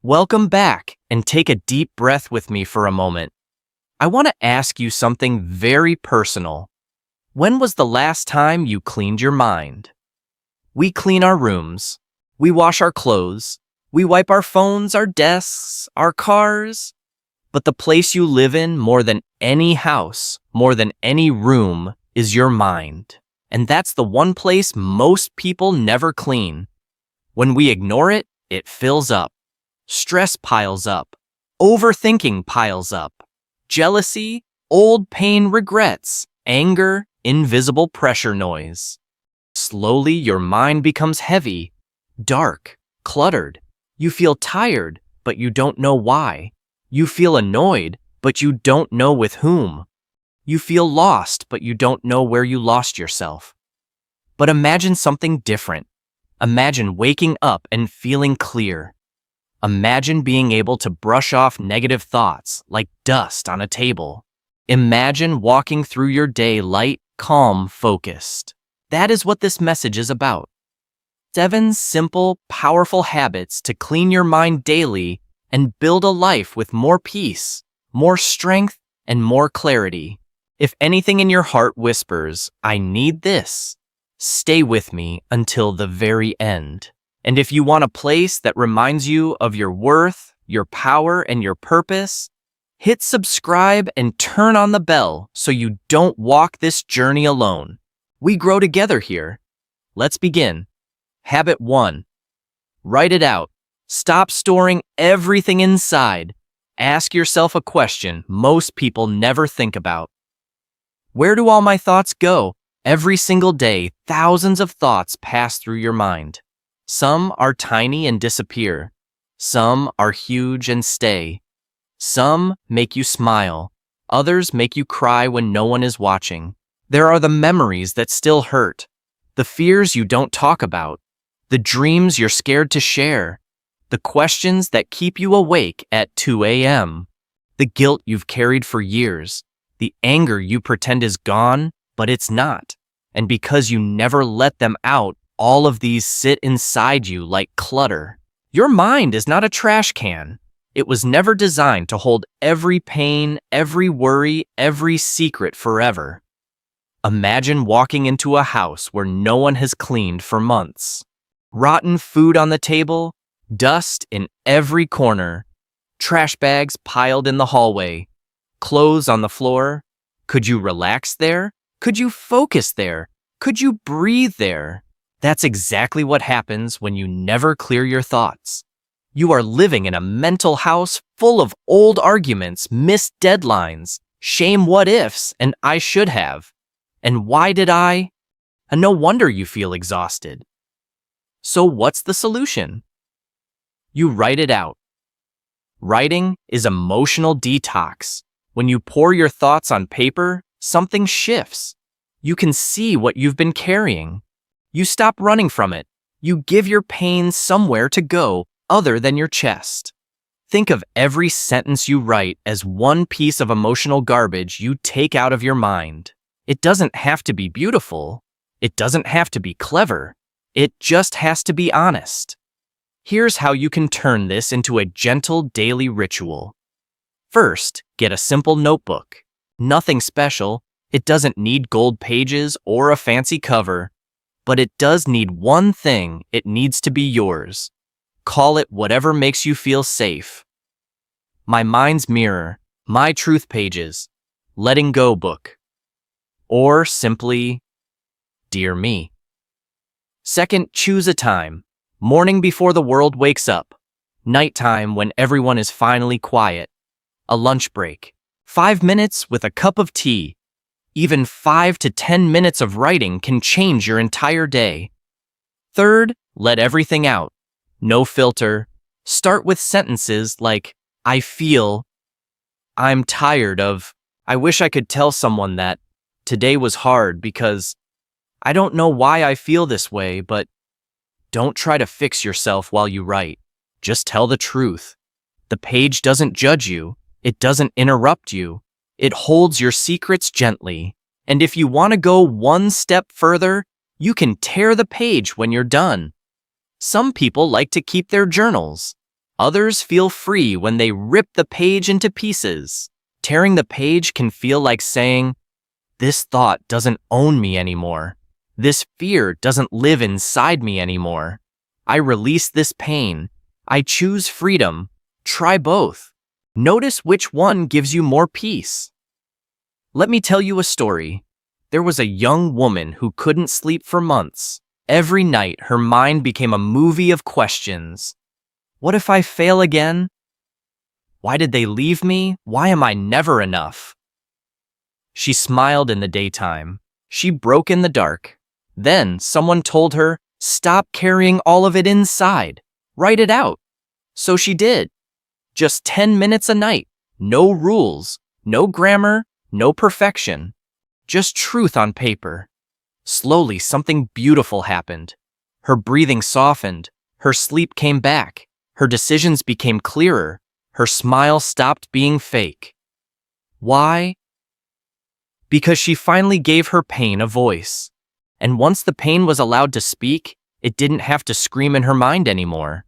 Welcome back, and take a deep breath with me for a moment. I want to ask you something very personal. When was the last time you cleaned your mind? We clean our rooms. We wash our clothes. We wipe our phones, our desks, our cars. But the place you live in more than any house, more than any room, is your mind. And that's the one place most people never clean. When we ignore it, it fills up. Stress piles up. Overthinking piles up. Jealousy, old pain, regrets, anger, invisible pressure noise. Slowly, your mind becomes heavy, dark, cluttered. You feel tired, but you don't know why. You feel annoyed, but you don't know with whom. You feel lost, but you don't know where you lost yourself. But imagine something different. Imagine waking up and feeling clear. Imagine being able to brush off negative thoughts like dust on a table. Imagine walking through your day light, calm, focused. That is what this message is about. 7 simple, powerful habits to clean your mind daily and build a life with more peace, more strength, and more clarity. If anything in your heart whispers, "I need this," stay with me until the very end. And if you want a place that reminds you of your worth, your power, and your purpose, hit subscribe and turn on the bell so you don't walk this journey alone. We grow together here. Let's begin. Habit 1. Write it out. Stop storing everything inside. Ask yourself a question most people never think about. Where do all my thoughts go? Every single day, thousands of thoughts pass through your mind. Some are tiny and disappear. Some are huge and stay. Some make you smile. Others make you cry when no one is watching. There are the memories that still hurt, the fears you don't talk about, the dreams you're scared to share, the questions that keep you awake at 2 a.m., the guilt you've carried for years, the anger you pretend is gone, but it's not. And because you never let them out, all of these sit inside you like clutter. Your mind is not a trash can. It was never designed to hold every pain, every worry, every secret forever. Imagine walking into a house where no one has cleaned for months. Rotten food on the table, dust in every corner, trash bags piled in the hallway, clothes on the floor. Could you relax there? Could you focus there? Could you breathe there? That's exactly what happens when you never clear your thoughts. You are living in a mental house full of old arguments, missed deadlines, shame what-ifs, and I should have. And why did I? And no wonder you feel exhausted. So what's the solution? You write it out. Writing is emotional detox. When you pour your thoughts on paper, something shifts. You can see what you've been carrying. You stop running from it. You give your pain somewhere to go other than your chest. Think of every sentence you write as one piece of emotional garbage you take out of your mind. It doesn't have to be beautiful. It doesn't have to be clever. It just has to be honest. Here's how you can turn this into a gentle daily ritual. First, get a simple notebook. Nothing special. It doesn't need gold pages or a fancy cover. But it does need one thing. It needs to be yours. Call it whatever makes you feel safe. My Mind's Mirror, My Truth Pages, Letting Go Book, or simply, Dear Me. Second, choose a time. Morning before the world wakes up. Nighttime when everyone is finally quiet. A lunch break. 5 minutes with a cup of tea. Even 5 to 10 minutes of writing can change your entire day. Third, let everything out. No filter. Start with sentences like, I feel, I'm tired of, I wish I could tell someone that, today was hard because, I don't know why I feel this way, but don't try to fix yourself while you write. Just tell the truth. The page doesn't judge you. It doesn't interrupt you. It holds your secrets gently. And if you want to go one step further, you can tear the page when you're done. Some people like to keep their journals. Others feel free when they rip the page into pieces. Tearing the page can feel like saying, "This thought doesn't own me anymore. This fear doesn't live inside me anymore. I release this pain. I choose freedom." Try both. Notice which one gives you more peace. Let me tell you a story. There was a young woman who couldn't sleep for months. Every night, her mind became a movie of questions. What if I fail again? Why did they leave me? Why am I never enough? She smiled in the daytime. She broke in the dark. Then someone told her, "Stop carrying all of it inside. Write it out." So she did. Just 10 minutes a night. No rules, no grammar, no perfection. Just truth on paper. Slowly, something beautiful happened. Her breathing softened. Her sleep came back. Her decisions became clearer. Her smile stopped being fake. Why? Because she finally gave her pain a voice. And once the pain was allowed to speak, it didn't have to scream in her mind anymore.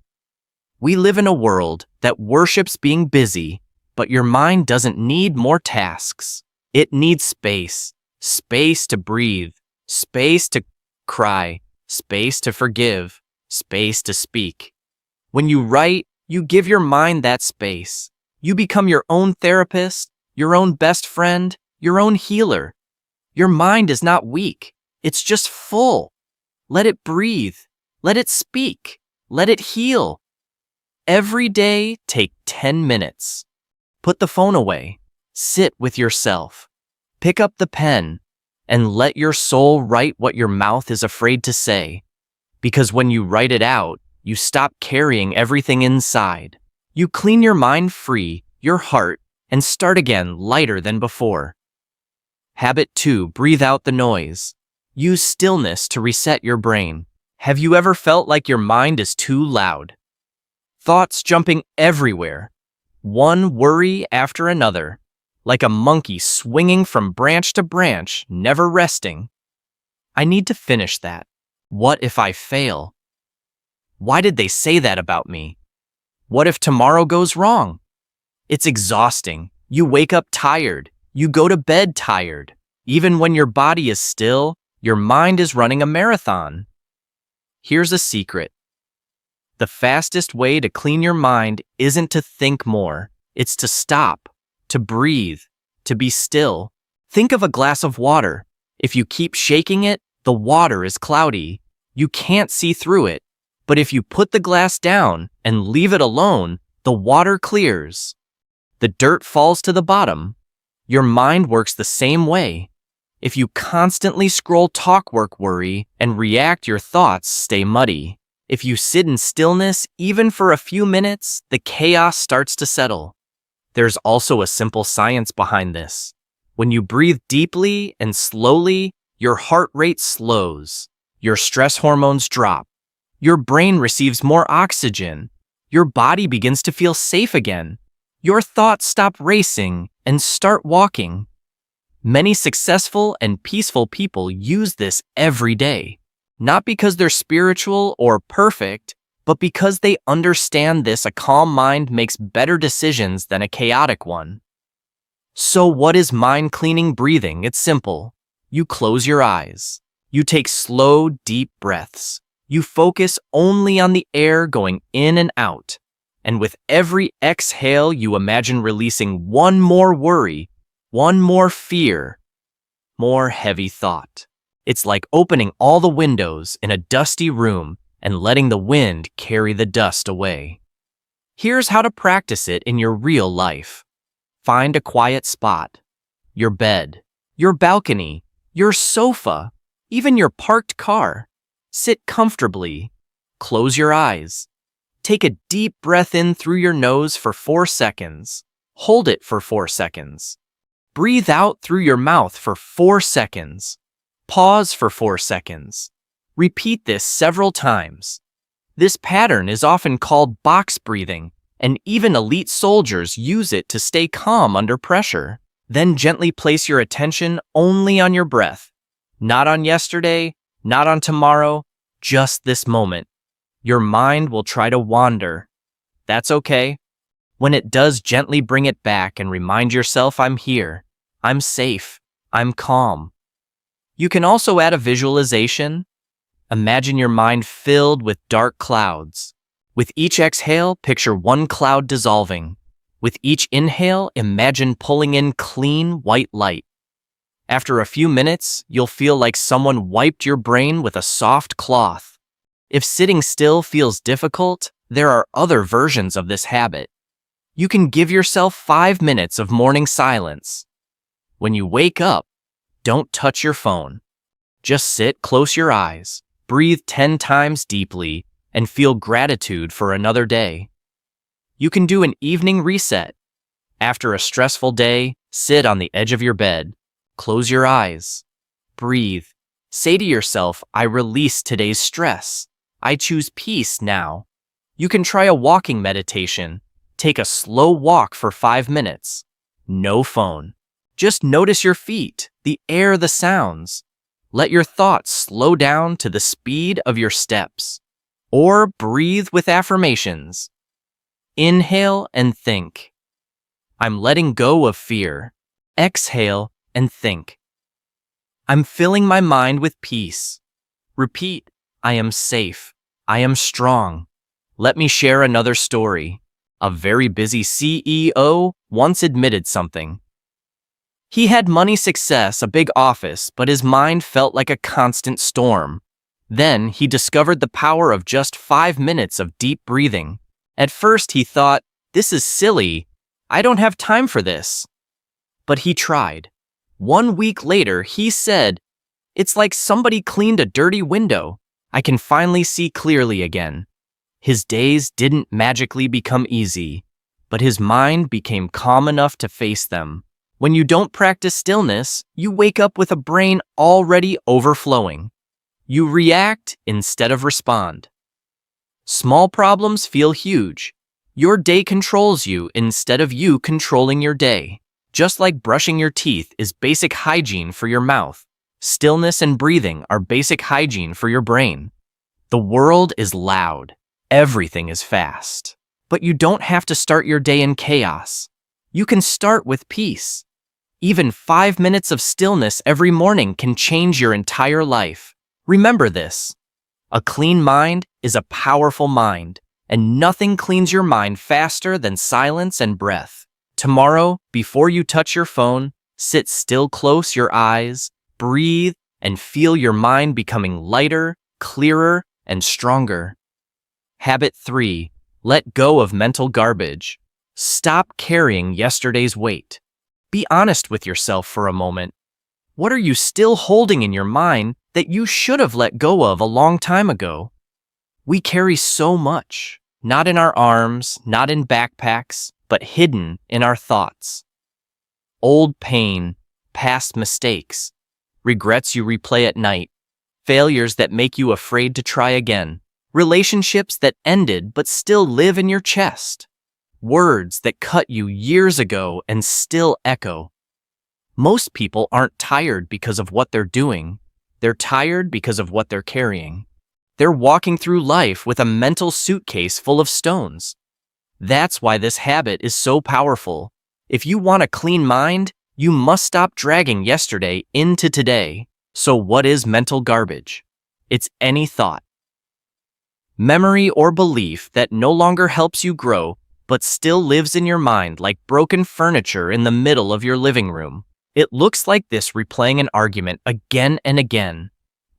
We live in a world that worships being busy, but your mind doesn't need more tasks. It needs space. Space to breathe. Space to cry. Space to forgive. Space to speak. When you write, you give your mind that space. You become your own therapist, your own best friend, your own healer. Your mind is not weak. It's just full. Let it breathe. Let it speak. Let it heal. Every day, take 10 minutes. Put the phone away. Sit with yourself. Pick up the pen and let your soul write what your mouth is afraid to say. Because when you write it out, you stop carrying everything inside. You clean your mind free, your heart, and start again lighter than before. Habit 2, breathe out the noise. Use stillness to reset your brain. Have you ever felt like your mind is too loud? Thoughts jumping everywhere. One worry after another. Like a monkey swinging from branch to branch, never resting. I need to finish that. What if I fail? Why did they say that about me? What if tomorrow goes wrong? It's exhausting. You wake up tired. You go to bed tired. Even when your body is still, your mind is running a marathon. Here's a secret. The fastest way to clean your mind isn't to think more. It's to stop, to breathe, to be still. Think of a glass of water. If you keep shaking it, the water is cloudy. You can't see through it. But if you put the glass down and leave it alone, the water clears. The dirt falls to the bottom. Your mind works the same way. If you constantly scroll, talk, work, worry, and react, your thoughts stay muddy. If you sit in stillness, even for a few minutes, the chaos starts to settle. There's also a simple science behind this. When you breathe deeply and slowly, your heart rate slows. Your stress hormones drop. Your brain receives more oxygen. Your body begins to feel safe again. Your thoughts stop racing and start walking. Many successful and peaceful people use this every day, not because they're spiritual or perfect, but because they understand this. A calm mind makes better decisions than a chaotic one. So what is mind cleaning breathing? It's simple. You close your eyes. You take slow, deep breaths. You focus only on the air going in and out. And with every exhale, you imagine releasing one more worry, one more fear, more heavy thought. It's like opening all the windows in a dusty room and letting the wind carry the dust away. Here's how to practice it in your real life. Find a quiet spot. Your bed, your balcony, your sofa, even your parked car. Sit comfortably. Close your eyes. Take a deep breath in through your nose for 4 seconds. Hold it for 4 seconds. Breathe out through your mouth for 4 seconds. Pause for 4 seconds. Repeat this several times. This pattern is often called box breathing, and even elite soldiers use it to stay calm under pressure. Then gently place your attention only on your breath. Not on yesterday, not on tomorrow, just this moment. Your mind will try to wander, That's okay. When it does, gently bring it back and remind yourself, I'm here, I'm safe, I'm calm. You can also add a visualization. Imagine your mind filled with dark clouds. With each exhale, picture one cloud dissolving. With each inhale, imagine pulling in clean white light. After a few minutes, you'll feel like someone wiped your brain with a soft cloth. If sitting still feels difficult, there are other versions of this habit. You can give yourself 5 minutes of morning silence. When you wake up, don't touch your phone. Just sit, close your eyes, breathe 10 times deeply, and feel gratitude for another day. You can do an evening reset. After a stressful day, sit on the edge of your bed. Close your eyes. Breathe. Say to yourself, I release today's stress. I choose peace now. You can try a walking meditation. Take a slow walk for 5 minutes. No phone. Just notice your feet, the air, the sounds. Let your thoughts slow down to the speed of your steps. Or breathe with affirmations. Inhale and think. I'm letting go of fear. Exhale and think. I'm filling my mind with peace. Repeat, I am safe. I am strong. Let me share another story. A very busy CEO once admitted something. He had money, success, a big office, but his mind felt like a constant storm. Then he discovered the power of just 5 minutes of deep breathing. At first he thought, this is silly. I don't have time for this. But he tried. 1 week later, he said, it's like somebody cleaned a dirty window. I can finally see clearly again. His days didn't magically become easy, but his mind became calm enough to face them. When you don't practice stillness, you wake up with a brain already overflowing. You react instead of respond. Small problems feel huge. Your day controls you instead of you controlling your day. Just like brushing your teeth is basic hygiene for your mouth, stillness and breathing are basic hygiene for your brain. The world is loud. Everything is fast. But you don't have to start your day in chaos. You can start with peace. Even 5 minutes of stillness every morning can change your entire life. Remember this. A clean mind is a powerful mind, and nothing cleans your mind faster than silence and breath. Tomorrow, before you touch your phone, sit still, close your eyes, breathe, and feel your mind becoming lighter, clearer, and stronger. Habit 3. Let go of mental garbage. Stop carrying yesterday's weight. Be honest with yourself for a moment. What are you still holding in your mind that you should have let go of a long time ago? We carry so much, not in our arms, not in backpacks, but hidden in our thoughts. Old pain, past mistakes, regrets you replay at night, failures that make you afraid to try again, relationships that ended but still live in your chest. Words that cut you years ago and still echo. Most people aren't tired because of what they're doing. They're tired because of what they're carrying. They're walking through life with a mental suitcase full of stones. That's why this habit is so powerful. If you want a clean mind, you must stop dragging yesterday into today. So what is mental garbage? It's any thought, memory, or belief that no longer helps you grow, but still lives in your mind like broken furniture in the middle of your living room. It looks like this, replaying an argument again and again,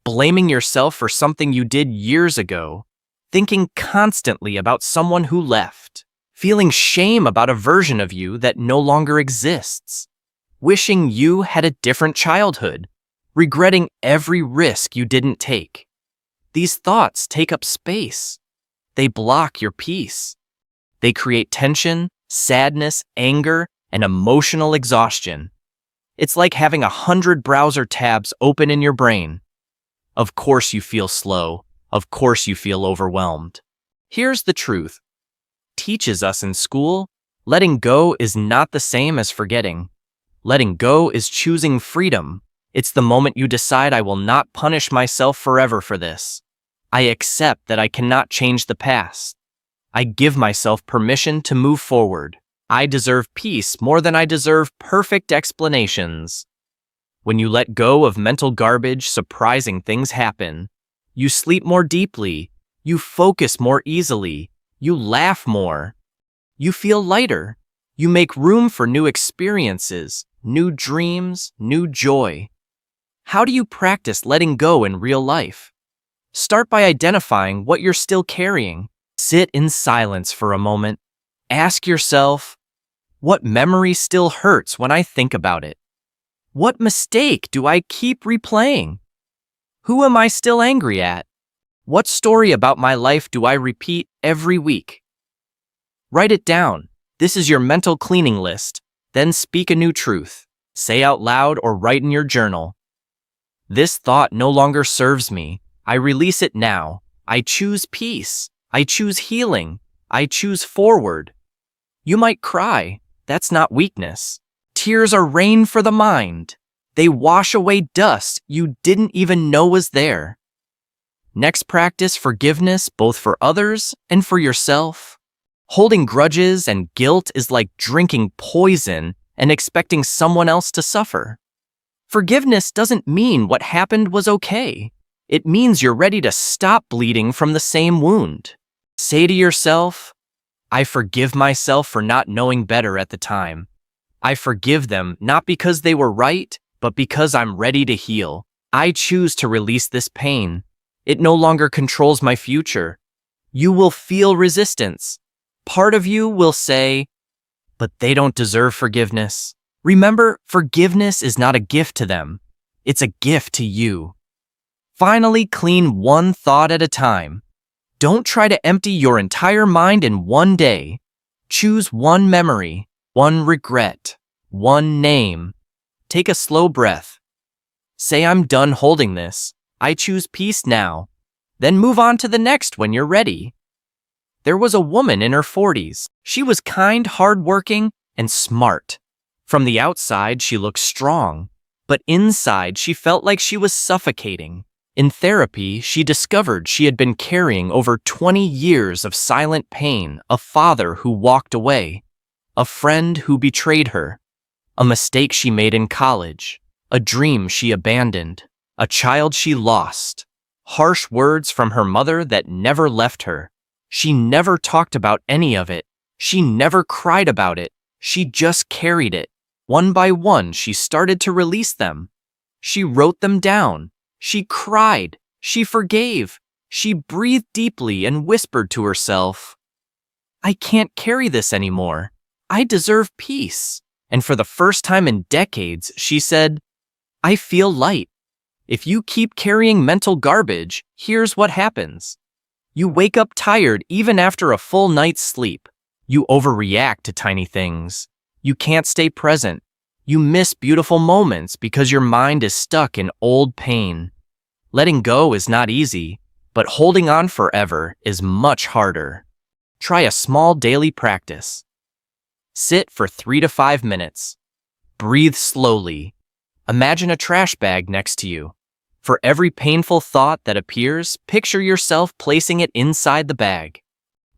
blaming yourself for something you did years ago, thinking constantly about someone who left, feeling shame about a version of you that no longer exists, wishing you had a different childhood, regretting every risk you didn't take. These thoughts take up space. They block your peace. They create tension, sadness, anger, and emotional exhaustion. It's like having 100 browser tabs open in your brain. Of course you feel slow. Of course you feel overwhelmed. Here's the truth. Teaches us in school, letting go is not the same as forgetting. Letting go is choosing freedom. It's the moment you decide, I will not punish myself forever for this. I accept that I cannot change the past. I give myself permission to move forward. I deserve peace more than I deserve perfect explanations. When you let go of mental garbage, surprising things happen. You sleep more deeply. You focus more easily. You laugh more. You feel lighter. You make room for new experiences, new dreams, new joy. How do you practice letting go in real life? Start by identifying what you're still carrying. Sit in silence for a moment. Ask yourself, what memory still hurts when I think about it? What mistake do I keep replaying? Who am I still angry at? What story about my life do I repeat every week? Write it down. This is your mental cleaning list. Then speak a new truth. Say out loud or write in your journal. This thought no longer serves me. I release it now. I choose peace. I choose healing. I choose forward. You might cry. That's not weakness. Tears are rain for the mind. They wash away dust you didn't even know was there. Next, practice forgiveness both for others and for yourself. Holding grudges and guilt is like drinking poison and expecting someone else to suffer. Forgiveness doesn't mean what happened was okay. It means you're ready to stop bleeding from the same wound. Say to yourself, I forgive myself for not knowing better at the time. I forgive them not because they were right, but because I'm ready to heal. I choose to release this pain. It no longer controls my future. You will feel resistance. Part of you will say, but they don't deserve forgiveness. Remember, forgiveness is not a gift to them. It's a gift to you. Finally, clean one thought at a time. Don't try to empty your entire mind in one day. Choose one memory, one regret, one name. Take a slow breath. Say, I'm done holding this. I choose peace now. Then move on to the next when you're ready. There was a woman in her 40s. She was kind, hardworking, and smart. From the outside, she looked strong, but inside, she felt like she was suffocating. In therapy, she discovered she had been carrying over 20 years of silent pain, a father who walked away, a friend who betrayed her, a mistake she made in college, a dream she abandoned, a child she lost, harsh words from her mother that never left her. She never talked about any of it. She never cried about it. She just carried it. One by one, she started to release them. She wrote them down. She cried. She forgave. She breathed deeply and whispered to herself, I can't carry this anymore. I deserve peace. And for the first time in decades, she said, I feel light. If you keep carrying mental garbage, here's what happens. You wake up tired even after a full night's sleep. You overreact to tiny things. You can't stay present. You miss beautiful moments because your mind is stuck in old pain. Letting go is not easy, but holding on forever is much harder. Try a small daily practice. Sit for 3 to 5 minutes. Breathe slowly. Imagine a trash bag next to you. For every painful thought that appears, picture yourself placing it inside the bag.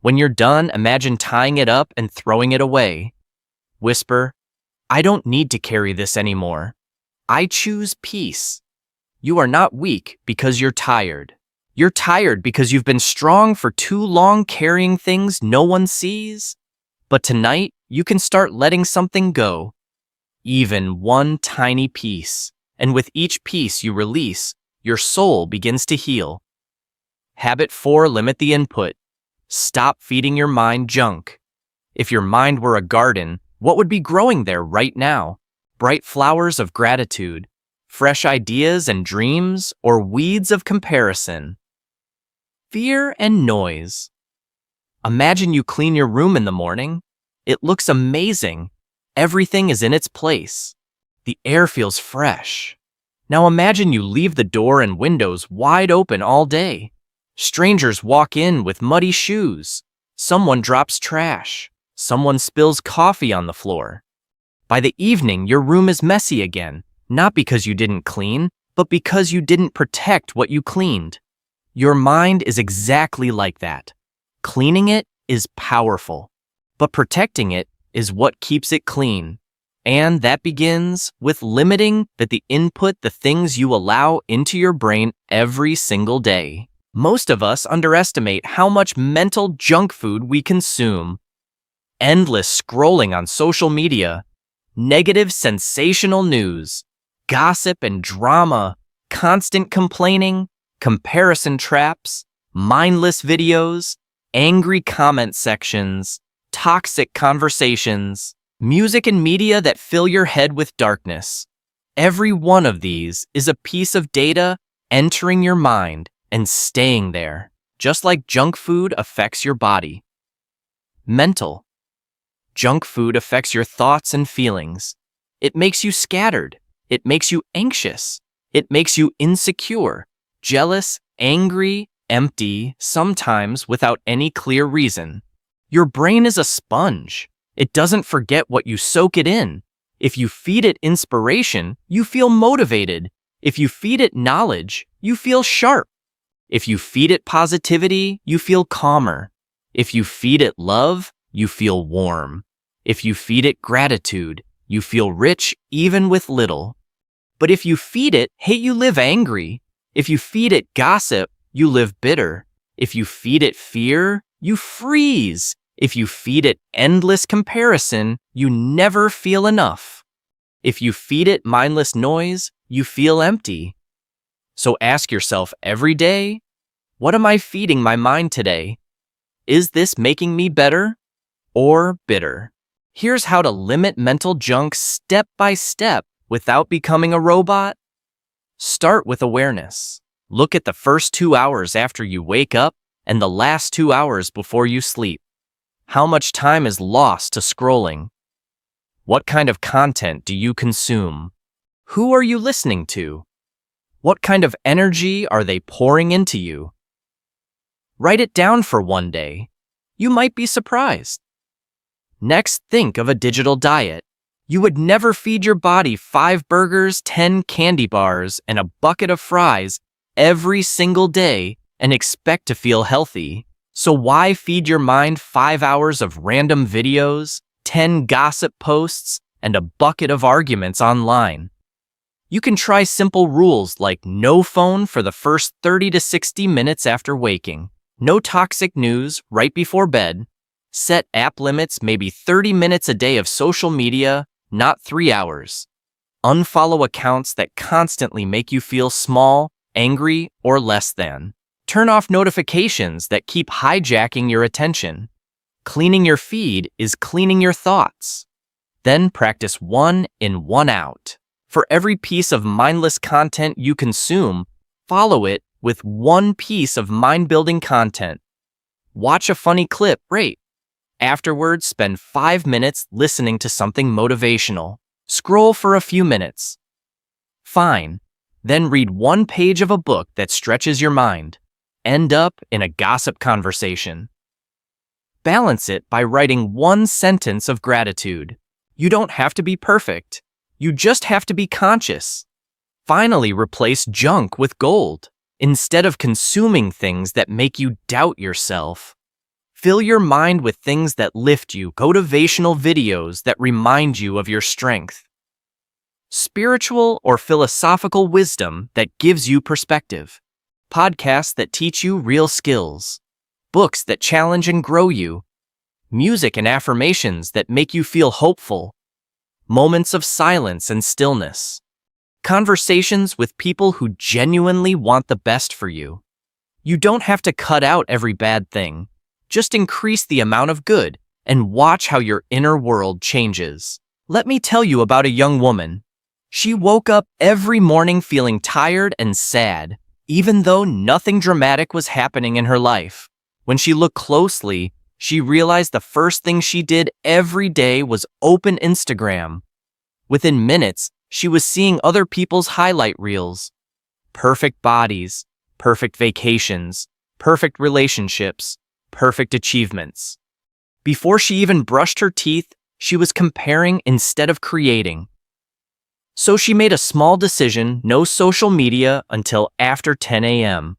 When you're done, imagine tying it up and throwing it away. Whisper, I don't need to carry this anymore. I choose peace. You are not weak because you're tired. You're tired because you've been strong for too long carrying things no one sees. But tonight, you can start letting something go. Even one tiny piece. And with each piece you release, your soul begins to heal. Habit 4, limit the input. Stop feeding your mind junk. If your mind were a garden, what would be growing there right now? Bright flowers of gratitude, fresh ideas and dreams, or weeds of comparison? Fear and noise. Imagine you clean your room in the morning. It looks amazing. Everything is in its place. The air feels fresh. Now imagine you leave the door and windows wide open all day. Strangers walk in with muddy shoes. Someone drops trash. Someone spills coffee on the floor. By the evening, your room is messy again, not because you didn't clean, but because you didn't protect what you cleaned. Your mind is exactly like that. Cleaning it is powerful, but protecting it is what keeps it clean. And that begins with limiting the things you allow into your brain every single day. Most of us underestimate how much mental junk food we consume. Endless scrolling on social media, negative sensational news, gossip and drama, constant complaining, comparison traps, mindless videos, angry comment sections, toxic conversations, music and media that fill your head with darkness. Every one of these is a piece of data entering your mind and staying there, just like junk food affects your body. Mental. Junk food affects your thoughts and feelings. It makes you scattered. It makes you anxious. It makes you insecure, jealous, angry, empty, sometimes without any clear reason. Your brain is a sponge. It doesn't forget what you soak it in. If you feed it inspiration, you feel motivated. If you feed it knowledge, you feel sharp. If you feed it positivity, you feel calmer. If you feed it love, you feel warm. If you feed it gratitude, you feel rich even with little. But if you feed it hate, you live angry. If you feed it gossip, you live bitter. If you feed it fear, you freeze. If you feed it endless comparison, you never feel enough. If you feed it mindless noise, you feel empty. So ask yourself every day, what am I feeding my mind today? Is this making me better or bitter? Here's how to limit mental junk step by step without becoming a robot. Start with awareness. Look at the first 2 hours after you wake up and the last 2 hours before you sleep. How much time is lost to scrolling? What kind of content do you consume? Who are you listening to? What kind of energy are they pouring into you? Write it down for one day. You might be surprised. Next, think of a digital diet. You would never feed your body 5 burgers, 10 candy bars, and a bucket of fries every single day and expect to feel healthy. So why feed your mind 5 hours of random videos, 10 gossip posts, and a bucket of arguments online? You can try simple rules like no phone for the first 30 to 60 minutes after waking, no toxic news right before bed, set app limits maybe 30 minutes a day of social media, not 3 hours. Unfollow accounts that constantly make you feel small, angry, or less than. Turn off notifications that keep hijacking your attention. Cleaning your feed is cleaning your thoughts. Then practice 1 in, 1 out. For every piece of mindless content you consume, follow it with 1 piece of mind-building content. Watch a funny clip, right? Afterwards, spend 5 minutes listening to something motivational. Scroll for a few minutes. Fine. Then read 1 page of a book that stretches your mind. End up in a gossip conversation. Balance it by writing 1 sentence of gratitude. You don't have to be perfect. You just have to be conscious. Finally, replace junk with gold. Instead of consuming things that make you doubt yourself, fill your mind with things that lift you, motivational videos that remind you of your strength, spiritual or philosophical wisdom that gives you perspective, podcasts that teach you real skills, books that challenge and grow you, music and affirmations that make you feel hopeful, moments of silence and stillness, conversations with people who genuinely want the best for you. You don't have to cut out every bad thing. Just increase the amount of good and watch how your inner world changes. Let me tell you about a young woman. She woke up every morning feeling tired and sad, even though nothing dramatic was happening in her life. When she looked closely, she realized the first thing she did every day was open Instagram. Within minutes, she was seeing other people's highlight reels. Perfect bodies, perfect vacations, perfect relationships, perfect achievements. Before she even brushed her teeth, she was comparing instead of creating. So she made a small decision: no social media until after 10 a.m.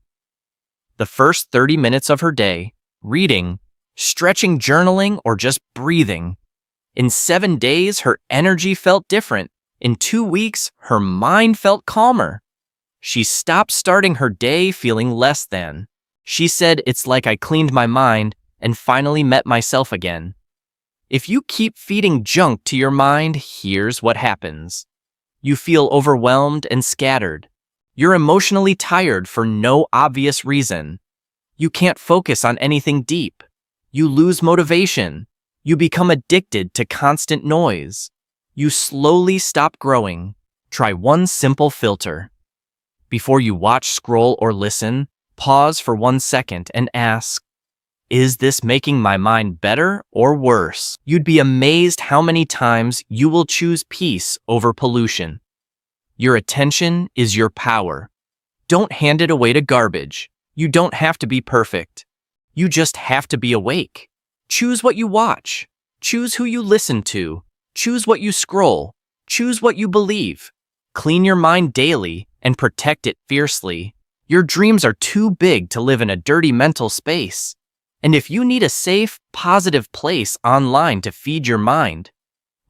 The first 30 minutes of her day, reading, stretching, journaling, or just breathing. In 7 days, her energy felt different. In 2 weeks, her mind felt calmer. She stopped starting her day feeling less than. She said, "It's like I cleaned my mind and finally met myself again." If you keep feeding junk to your mind, here's what happens. You feel overwhelmed and scattered. You're emotionally tired for no obvious reason. You can't focus on anything deep. You lose motivation. You become addicted to constant noise. You slowly stop growing. Try one simple filter. Before you watch, scroll, or listen, pause for 1 second and ask, is this making my mind better or worse? You'd be amazed how many times you will choose peace over pollution. Your attention is your power. Don't hand it away to garbage. You don't have to be perfect. You just have to be awake. Choose what you watch. Choose who you listen to. Choose what you scroll. Choose what you believe. Clean your mind daily and protect it fiercely. Your dreams are too big to live in a dirty mental space. And if you need a safe, positive place online to feed your mind,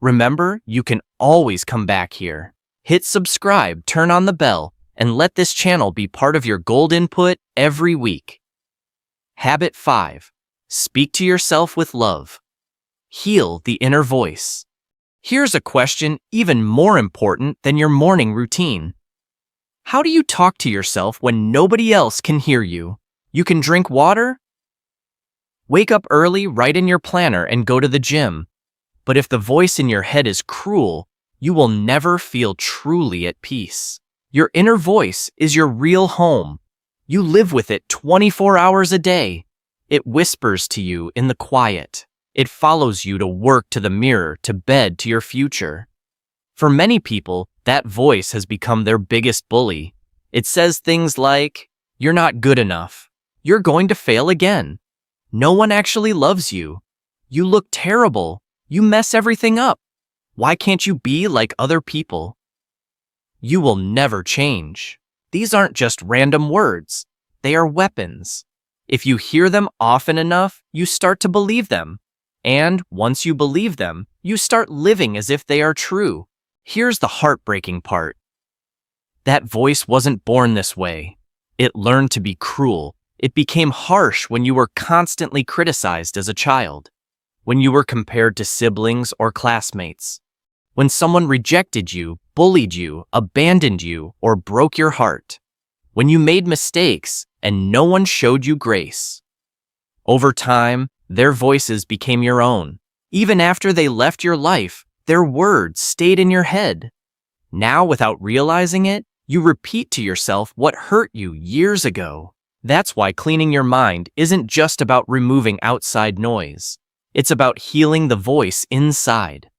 remember, you can always come back here. Hit subscribe, turn on the bell, and let this channel be part of your gold input every week. Habit 5. Speak to yourself with love. Heal the inner voice. Here's a question even more important than your morning routine. How do you talk to yourself when nobody else can hear you? You can drink water, wake up early, write in your planner, and go to the gym. But if the voice in your head is cruel, you will never feel truly at peace. Your inner voice is your real home. You live with it 24 hours a day. It whispers to you in the quiet. It follows you to work, to the mirror, to bed, to your future. For many people, that voice has become their biggest bully. It says things like, "You're not good enough. You're going to fail again. No one actually loves you. You look terrible. You mess everything up. Why can't you be like other people?" You will never change. These aren't just random words. They are weapons. If you hear them often enough, you start to believe them. And once you believe them, you start living as if they are true. Here's the heartbreaking part. That voice wasn't born this way. It learned to be cruel. It became harsh when you were constantly criticized as a child, when you were compared to siblings or classmates, when someone rejected you, bullied you, abandoned you, or broke your heart, when you made mistakes and no one showed you grace. Over time, their voices became your own. Even after they left your life, their words stayed in your head. Now, without realizing it, you repeat to yourself what hurt you years ago. That's why cleaning your mind isn't just about removing outside noise. It's about healing the voice inside.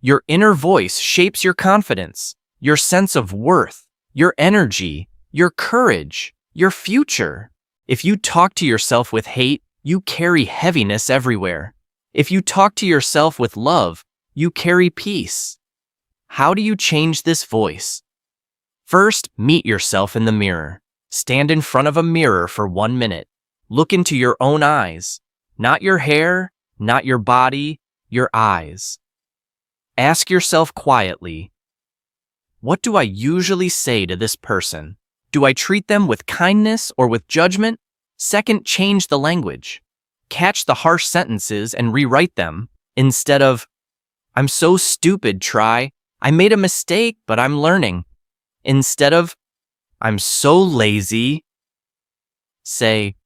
Your inner voice shapes your confidence, your sense of worth, your energy, your courage, your future. If you talk to yourself with hate, you carry heaviness everywhere. If you talk to yourself with love, you carry peace. How do you change this voice? First, meet yourself in the mirror. Stand in front of a mirror for 1 minute. Look into your own eyes. Not your hair, not your body, your eyes. Ask yourself quietly, what do I usually say to this person? Do I treat them with kindness or with judgment? Second, change the language. Catch the harsh sentences and rewrite them. Instead of, "I'm so stupid," try, "I made a mistake, but I'm learning." Instead of, "I'm so lazy," say,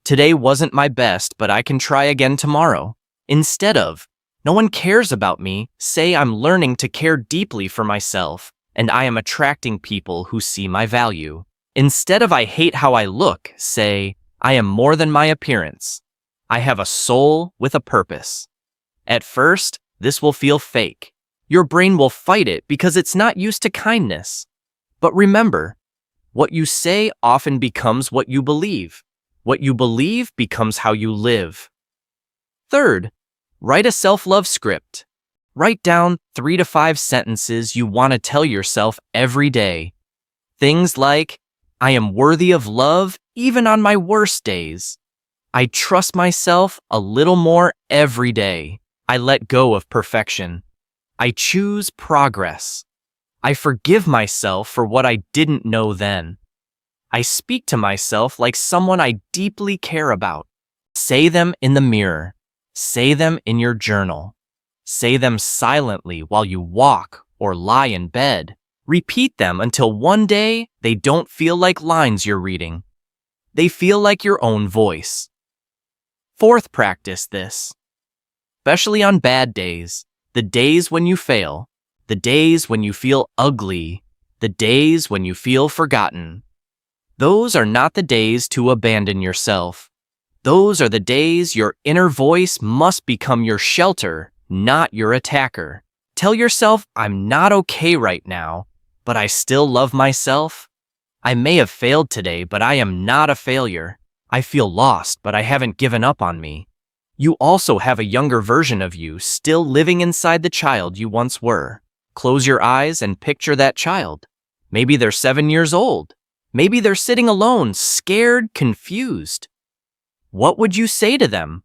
"Today wasn't my best, but I can try again tomorrow." Instead of, "No one cares about me," say, "I'm learning to care deeply for myself, and I am attracting people who see my value." Instead of, "I hate how I look," say, "I am more than my appearance. I have a soul with a purpose." At first, this will feel fake. Your brain will fight it because it's not used to kindness. But remember, what you say often becomes what you believe. What you believe becomes how you live. Third, write a self-love script. Write down 3 to 5 sentences you want to tell yourself every day. Things like, "I am worthy of love even on my worst days." I trust myself a little more every day. I let go of perfection. I choose progress. I forgive myself for what I didn't know then. I speak to myself like someone I deeply care about. Say them in the mirror. Say them in your journal. Say them silently while you walk or lie in bed. Repeat them until one day they don't feel like lines you're reading. They feel like your own voice. Fourth, practice this. Especially on bad days, the days when you fail, the days when you feel ugly, the days when you feel forgotten. Those are not the days to abandon yourself. Those are the days your inner voice must become your shelter, not your attacker. Tell yourself, I'm not okay right now, but I still love myself. I may have failed today, but I am not a failure. I feel lost, but I haven't given up on me. You also have a younger version of you still living inside the child you once were. Close your eyes and picture that child. Maybe they're 7 years old. Maybe they're sitting alone, scared, confused. What would you say to them?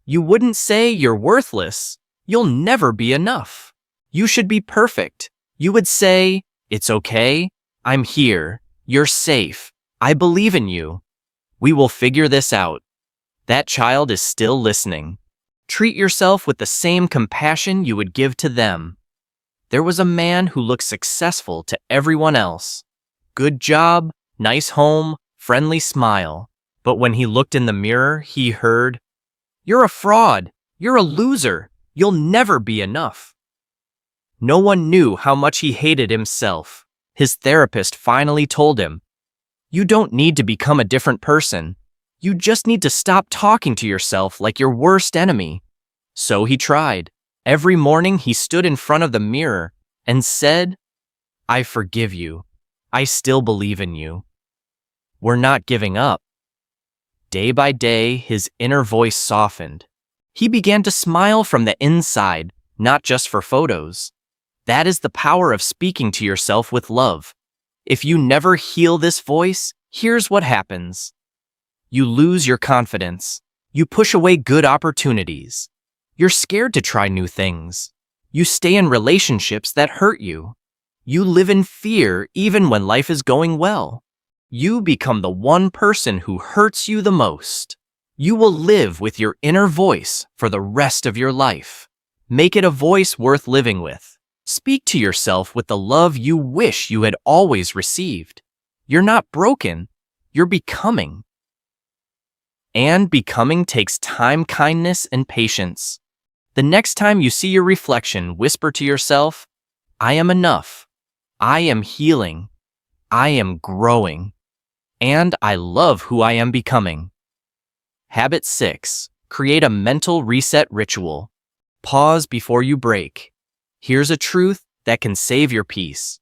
You wouldn't say you're worthless. You'll never be enough. You should be perfect. You would say, it's okay. I'm here. You're safe. I believe in you. We will figure this out. That child is still listening. Treat yourself with the same compassion you would give to them. There was a man who looked successful to everyone else. Good job, nice home, friendly smile. But when he looked in the mirror, he heard, "You're a fraud. You're a loser. You'll never be enough." No one knew how much he hated himself. His therapist finally told him, "You don't need to become a different person. You just need to stop talking to yourself like your worst enemy." So he tried. Every morning he stood in front of the mirror and said, "I forgive you. I still believe in you. We're not giving up." Day by day, his inner voice softened. He began to smile from the inside, not just for photos. That is the power of speaking to yourself with love. If you never heal this voice, here's what happens. You lose your confidence. You push away good opportunities. You're scared to try new things. You stay in relationships that hurt you. You live in fear even when life is going well. You become the one person who hurts you the most. You will live with your inner voice for the rest of your life. Make it a voice worth living with. Speak to yourself with the love you wish you had always received. You're not broken. You're becoming. And becoming takes time, kindness, and patience. The next time you see your reflection, whisper to yourself, "I am enough. I am healing. I am growing. And I love who I am becoming." Habit 6. Create a mental reset ritual. Pause before you break. Here's a truth that can save your peace.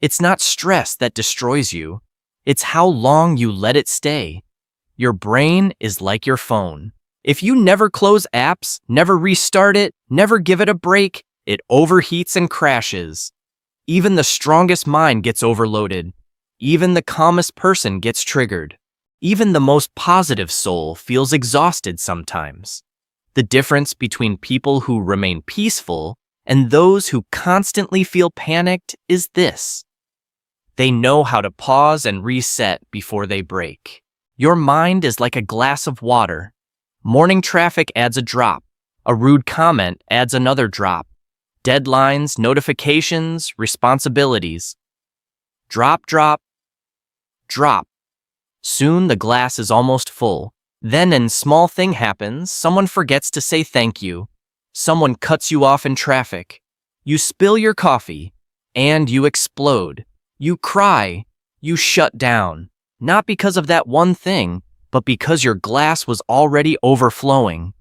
It's not stress that destroys you. It's how long you let it stay. Your brain is like your phone. If you never close apps, never restart it, never give it a break, it overheats and crashes. Even the strongest mind gets overloaded. Even the calmest person gets triggered. Even the most positive soul feels exhausted sometimes. The difference between people who remain peaceful and those who constantly feel panicked is this. They know how to pause and reset before they break. Your mind is like a glass of water. Morning traffic adds a drop. A rude comment adds another drop. Deadlines, notifications, responsibilities. Drop, drop, drop. Soon the glass is almost full. Then a small thing happens. Someone forgets to say thank you. Someone cuts you off in traffic. You spill your coffee, and you explode. You cry. You shut down. Not because of that one thing, but because your glass was already overflowing.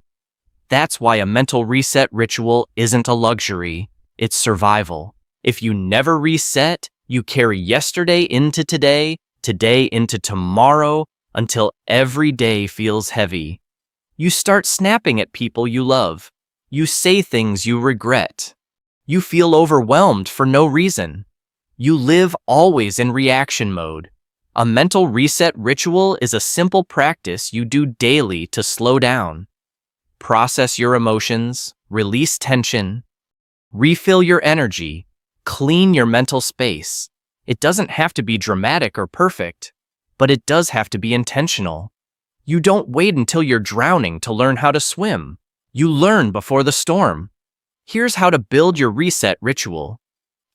That's why a mental reset ritual isn't a luxury, it's survival. If you never reset, you carry yesterday into today, today into tomorrow, until every day feels heavy. You start snapping at people you love. You say things you regret. You feel overwhelmed for no reason. You live always in reaction mode. A mental reset ritual is a simple practice you do daily to slow down, process your emotions, release tension, refill your energy, clean your mental space. It doesn't have to be dramatic or perfect, but it does have to be intentional. You don't wait until you're drowning to learn how to swim. You learn before the storm. Here's how to build your reset ritual.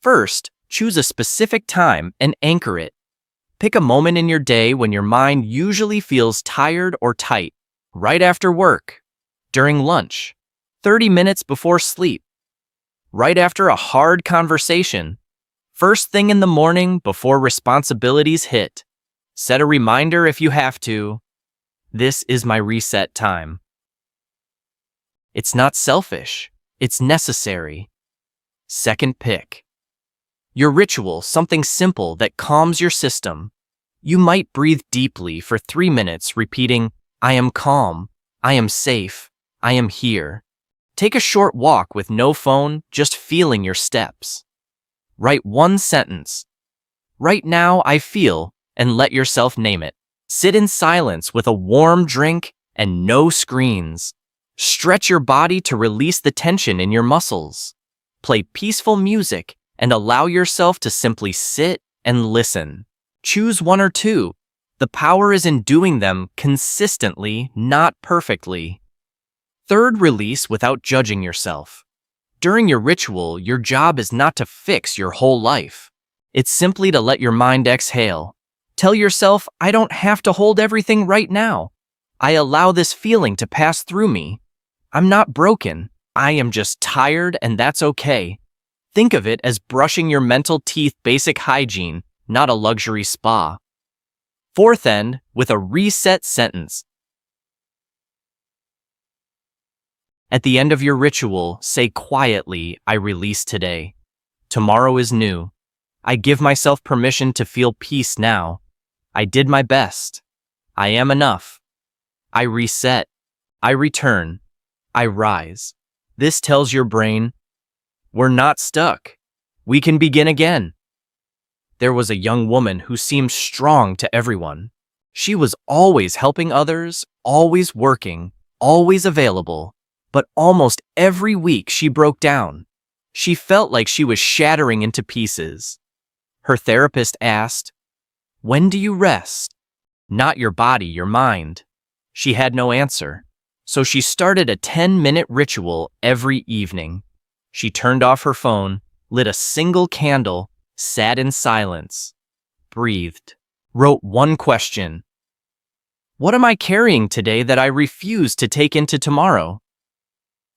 First, choose a specific time and anchor it. Pick a moment in your day when your mind usually feels tired or tight, right after work, during lunch, 30 minutes before sleep, right after a hard conversation, first thing in the morning before responsibilities hit. Set a reminder if you have to. This is my reset time. It's not selfish, it's necessary. Second pick. Your ritual, something simple that calms your system. You might breathe deeply for 3 minutes, repeating, I am calm, I am safe, I am here. Take a short walk with no phone, just feeling your steps. Write one sentence. Right now I feel, and let yourself name it. Sit in silence with a warm drink and no screens. Stretch your body to release the tension in your muscles. Play peaceful music and allow yourself to simply sit and listen. Choose one or two. The power is in doing them consistently, not perfectly. Third, release without judging yourself. During your ritual, your job is not to fix your whole life. It's simply to let your mind exhale. Tell yourself, I don't have to hold everything right now. I allow this feeling to pass through me. I'm not broken. I am just tired, and that's okay. Think of it as brushing your mental teeth, basic hygiene, not a luxury spa. Fourth, end with a reset sentence. At the end of your ritual, say quietly, I release today. Tomorrow is new. I give myself permission to feel peace now. I did my best. I am enough. I reset. I return. I rise. This tells your brain, we're not stuck. We can begin again. There was a young woman who seemed strong to everyone. She was always helping others, always working, always available. But almost every week she broke down. She felt like she was shattering into pieces. Her therapist asked, when do you rest? Not your body, your mind. She had no answer. So she started a 10-minute ritual every evening. She turned off her phone, lit a single candle, sat in silence, breathed, wrote one question. What am I carrying today that I refuse to take into tomorrow?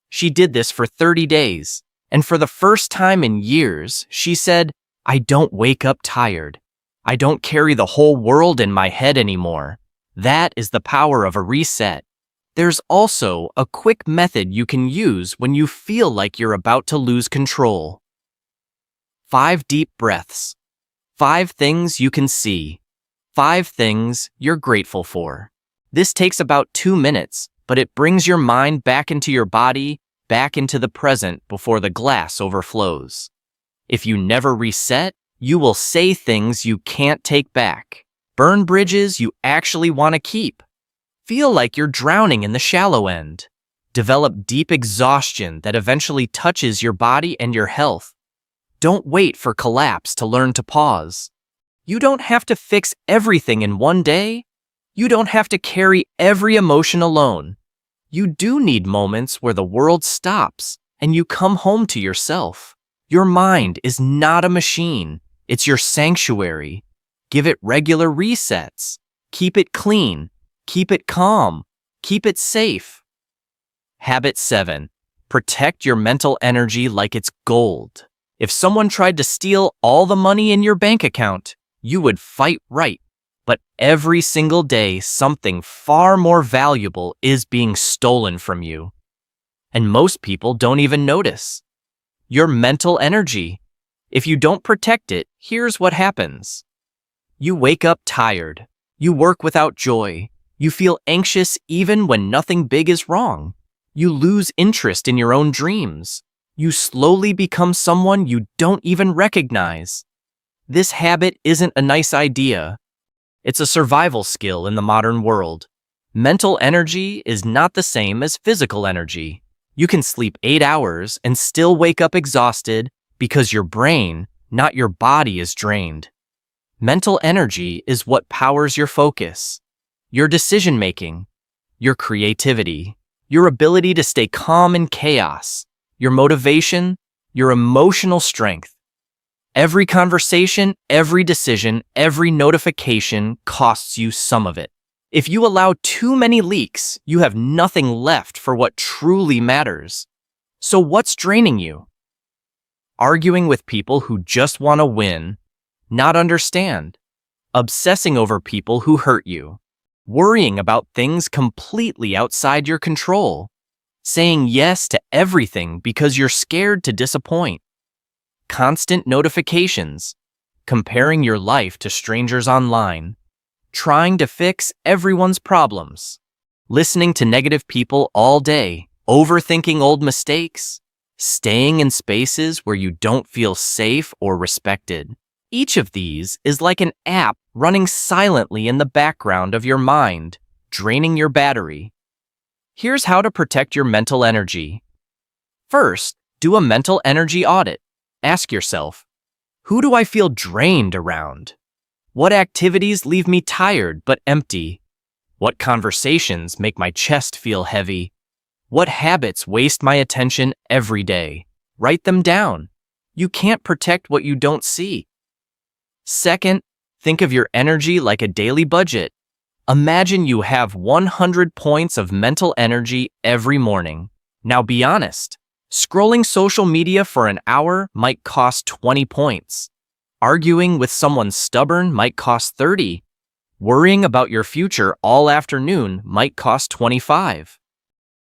She did this for 30 days, and for the first time in years, she said, I don't wake up tired. I don't carry the whole world in my head anymore. That is the power of a reset. There's also a quick method you can use when you feel like you're about to lose control. 5 deep breaths. 5 things you can see. 5 things you're grateful for. This takes about 2 minutes, but it brings your mind back into your body, back into the present before the glass overflows. If you never reset, you will say things you can't take back. Burn bridges you actually want to keep. Feel like you're drowning in the shallow end. Develop deep exhaustion that eventually touches your body and your health. Don't wait for collapse to learn to pause. You don't have to fix everything in one day. You don't have to carry every emotion alone. You do need moments where the world stops and you come home to yourself. Your mind is not a machine. It's your sanctuary. Give it regular resets. Keep it clean. Keep it calm. Keep it safe. Habit 7. Protect your mental energy like it's gold. If someone tried to steal all the money in your bank account, you would fight right. But every single day, something far more valuable is being stolen from you. And most people don't even notice. Your mental energy. If you don't protect it, here's what happens. You wake up tired. You work without joy. You feel anxious even when nothing big is wrong. You lose interest in your own dreams. You slowly become someone you don't even recognize. This habit isn't a nice idea. It's a survival skill in the modern world. Mental energy is not the same as physical energy. You can sleep 8 hours and still wake up exhausted because your brain, not your body, is drained. Mental energy is what powers your focus, your decision-making, your creativity, your ability to stay calm in chaos, your motivation, your emotional strength. Every conversation, every decision, every notification costs you some of it. If you allow too many leaks, you have nothing left for what truly matters. So what's draining you? Arguing with people who just want to win, not understand, obsessing over people who hurt you, worrying about things completely outside your control, saying yes to everything because you're scared to disappoint, constant notifications, comparing your life to strangers online, trying to fix everyone's problems, listening to negative people all day, overthinking old mistakes, staying in spaces where you don't feel safe or respected. Each of these is like an app running silently in the background of your mind, draining your battery. Here's how to protect your mental energy. First, do a mental energy audit. Ask yourself, who do I feel drained around? What activities leave me tired but empty? What conversations make my chest feel heavy? What habits waste my attention every day? Write them down. You can't protect what you don't see. Second, think of your energy like a daily budget. Imagine you have 100 points of mental energy every morning. Now be honest. Scrolling social media for an hour might cost 20 points. Arguing with someone stubborn might cost 30. Worrying about your future all afternoon might cost 25.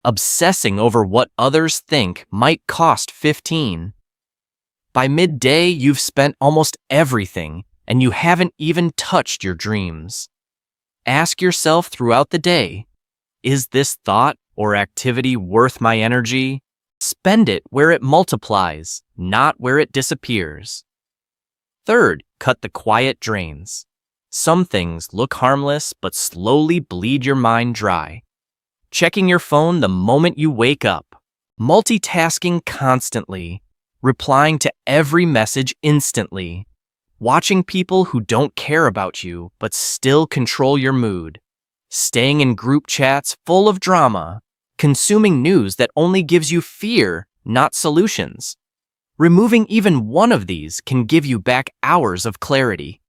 Obsessing over what others think might cost 15. By midday, you've spent almost everything, and you haven't even touched your dreams. Ask yourself throughout the day, is this thought or activity worth my energy? Spend it where it multiplies, not where it disappears. Third, cut the quiet drains. Some things look harmless but slowly bleed your mind dry. Checking your phone the moment you wake up, multitasking constantly, replying to every message instantly, watching people who don't care about you but still control your mood, staying in group chats full of drama, consuming news that only gives you fear, not solutions. Removing even one of these can give you back hours of clarity.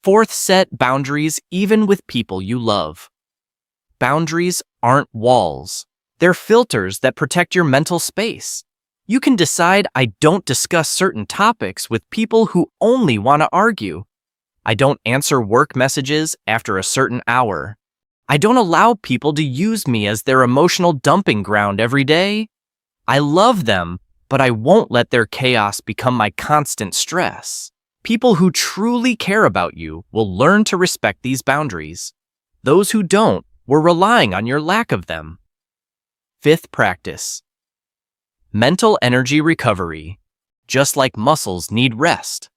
Fourth, set boundaries even with people you love. Boundaries aren't walls. They're filters that protect your mental space. You can decide, I don't discuss certain topics with people who only want to argue. I don't answer work messages after a certain hour. I don't allow people to use me as their emotional dumping ground every day. I love them, but I won't let their chaos become my constant stress. People who truly care about you will learn to respect these boundaries. Those who don't were relying on your lack of them. Fifth practice. Mental energy recovery. Just like muscles need rest.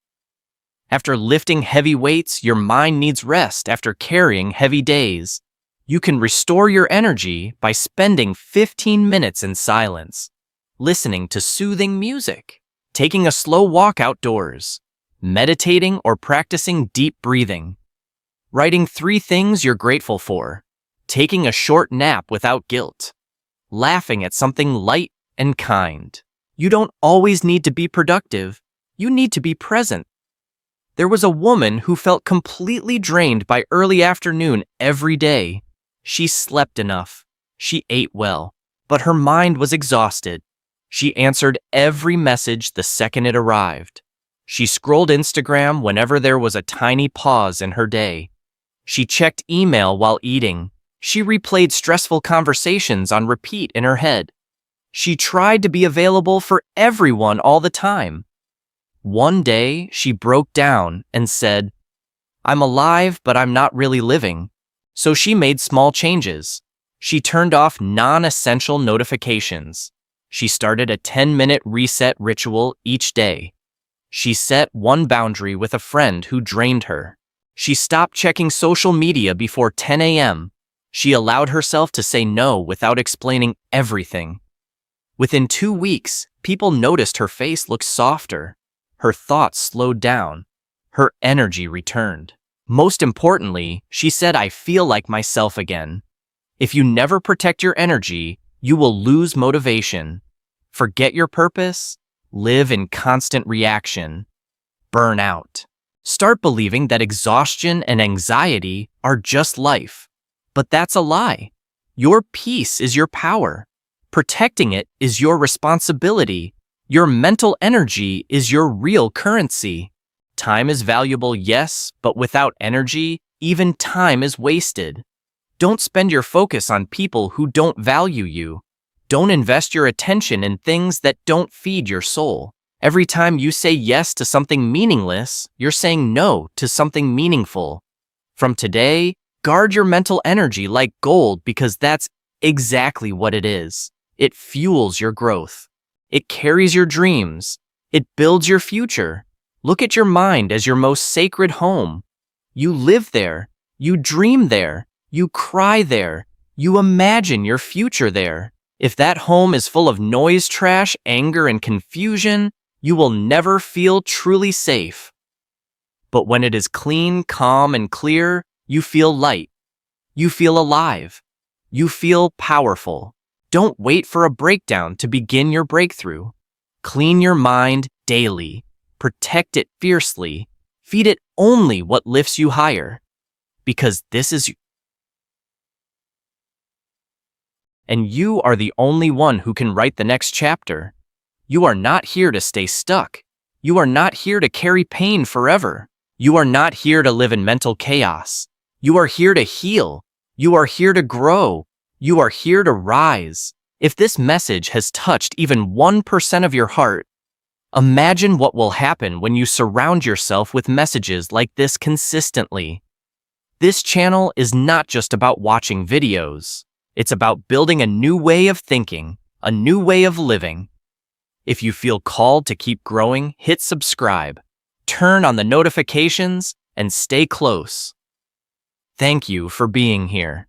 After lifting heavy weights, your mind needs rest after carrying heavy days. You can restore your energy by spending 15 minutes in silence, listening to soothing music, taking a slow walk outdoors, meditating or practicing deep breathing, writing 3 things you're grateful for, taking a short nap without guilt, laughing at something light and kind. You don't always need to be productive. You need to be present. There was a woman who felt completely drained by early afternoon every day. She slept enough. She ate well, but her mind was exhausted. She answered every message the second it arrived. She scrolled Instagram whenever there was a tiny pause in her day. She checked email while eating. She replayed stressful conversations on repeat in her head. She tried to be available for everyone all the time. One day, she broke down and said, I'm alive, but I'm not really living. So she made small changes. She turned off non-essential notifications. She started a 10-minute reset ritual each day. She set one boundary with a friend who drained her. She stopped checking social media before 10 a.m. She allowed herself to say no without explaining everything. Within 2 weeks, people noticed her face looked softer. Her thoughts slowed down. Her energy returned. Most importantly, she said, "I feel like myself again." If you never protect your energy, you will lose motivation. Forget your purpose, live in constant reaction, burn out. Start believing that exhaustion and anxiety are just life. But that's a lie. Your peace is your power. Protecting it is your responsibility. Your mental energy is your real currency. Time is valuable, yes, but without energy, even time is wasted. Don't spend your focus on people who don't value you. Don't invest your attention in things that don't feed your soul. Every time you say yes to something meaningless, you're saying no to something meaningful. From today, guard your mental energy like gold, because that's exactly what it is. It fuels your growth. It carries your dreams. It builds your future. Look at your mind as your most sacred home. You live there. You dream there. You cry there. You imagine your future there. If that home is full of noise, trash, anger, and confusion, you will never feel truly safe. But when it is clean, calm, and clear, you feel light. You feel alive. You feel powerful. Don't wait for a breakdown to begin your breakthrough. Clean your mind daily. Protect it fiercely. Feed it only what lifts you higher. Because this is you. And you are the only one who can write the next chapter. You are not here to stay stuck. You are not here to carry pain forever. You are not here to live in mental chaos. You are here to heal. You are here to grow. You are here to rise. If this message has touched even 1% of your heart, imagine what will happen when you surround yourself with messages like this consistently. This channel is not just about watching videos. It's about building a new way of thinking, a new way of living. If you feel called to keep growing, hit subscribe, turn on the notifications, and stay close. Thank you for being here.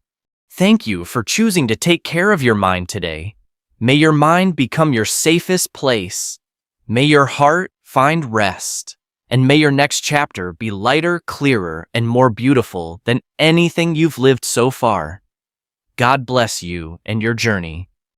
Thank you for choosing to take care of your mind today. May your mind become your safest place. May your heart find rest. And may your next chapter be lighter, clearer, and more beautiful than anything you've lived so far. God bless you and your journey.